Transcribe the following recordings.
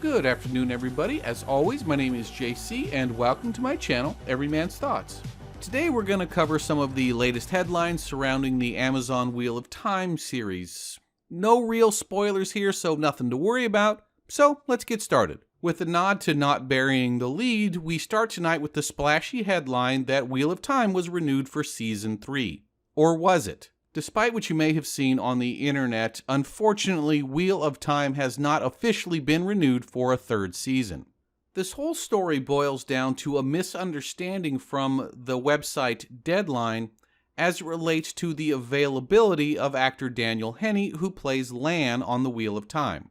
Good afternoon, everybody. As always, my name is JC, and welcome to my channel, Every Man's Thoughts. Today we're going to cover some of the latest headlines surrounding the Amazon Wheel of Time series. No real spoilers here, so nothing to worry about. So let's get started. With a nod to not burying the lead, we start tonight with the splashy headline that Wheel of Time was renewed for Season 3. Or was it? Despite what you may have seen on the internet, unfortunately, Wheel of Time has not officially been renewed for a third season. This whole story boils down to a misunderstanding from the website Deadline as it relates to the availability of actor Daniel Henney, who plays Lan on the Wheel of Time.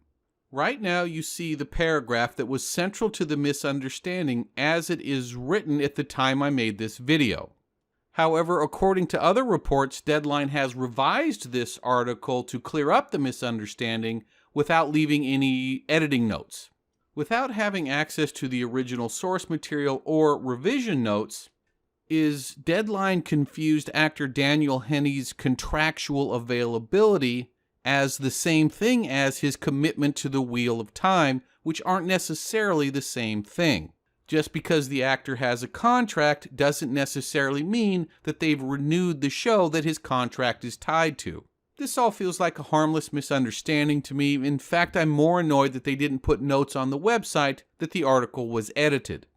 Right now you see the paragraph that was central to the misunderstanding as it is written at the time I made this video. However, according to other reports, Deadline has revised this article to clear up the misunderstanding without leaving any editing notes. Without having access to the original source material or revision notes, is Deadline confused actor Daniel Henney's contractual availability as the same thing as his commitment to the Wheel of Time, which aren't necessarily the same thing. Just because the actor has a contract doesn't necessarily mean that they've renewed the show that his contract is tied to. This all feels like a harmless misunderstanding to me. In fact, I'm more annoyed that they didn't put notes on the website that the article was edited.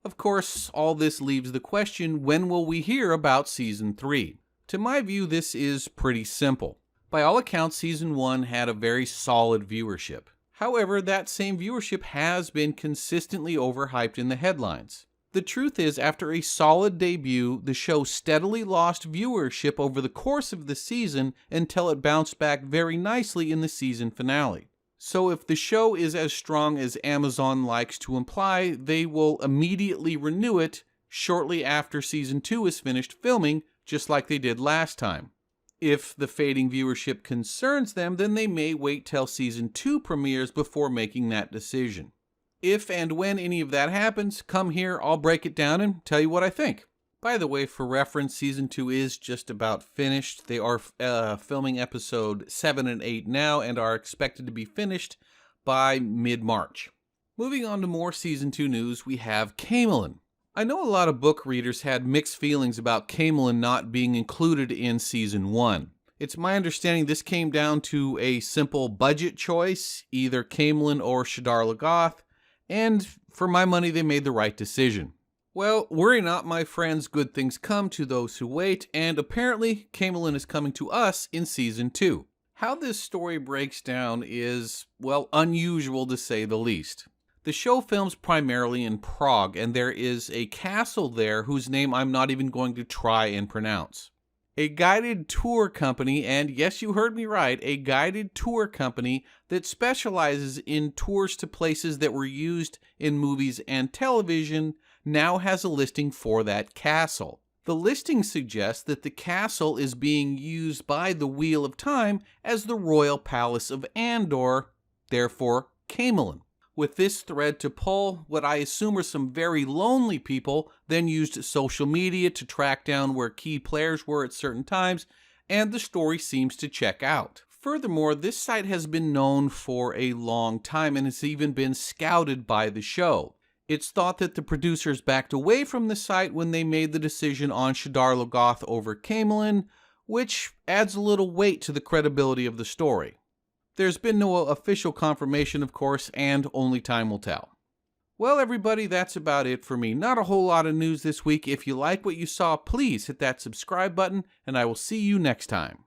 Of course, all this leaves the question, when will we hear about Season 3? To my view, this is pretty simple. By all accounts, Season 1 had a very solid viewership. However, that same viewership has been consistently overhyped in the headlines. The truth is, after a solid debut, the show steadily lost viewership over the course of the season until it bounced back very nicely in the season finale. So if the show is as strong as Amazon likes to imply, they will immediately renew it shortly after Season 2 is finished filming, just like they did last time. If the fading viewership concerns them, then they may wait till Season 2 premieres before making that decision. If and when any of that happens, come here, I'll break it down and tell you what I think. By the way, for reference, Season 2 is just about finished. They are filming episode 7 and 8 now and are expected to be finished by mid-March. Moving on to more Season 2 news, we have Caemlyn. I know a lot of book readers had mixed feelings about Caemlyn not being included in Season 1. It's my understanding this came down to a simple budget choice, either Caemlyn or Shadar Logoth, and for my money they made the right decision. Well, worry not, my friends, good things come to those who wait, and apparently Caemlyn is coming to us in Season 2. How this story breaks down is, well, unusual to say the least. The show films primarily in Prague, and there is a castle there whose name I'm not even going to try and pronounce. A guided tour company, and yes, you heard me right, a guided tour company that specializes in tours to places that were used in movies and television, now has a listing for that castle. The listing suggests that the castle is being used by the Wheel of Time as the Royal Palace of Andor, therefore Caemlyn. With this thread to pull, what I assume are some very lonely people then used social media to track down where key players were at certain times, and the story seems to check out. Furthermore, this site has been known for a long time and has even been scouted by the show. It's thought that the producers backed away from the site when they made the decision on Shadar Logoth over Caemlyn, which adds a little weight to the credibility of the story. There's been no official confirmation, of course, and only time will tell. Well, everybody, that's about it for me. Not a whole lot of news this week. If you like what you saw, please hit that subscribe button, and I will see you next time.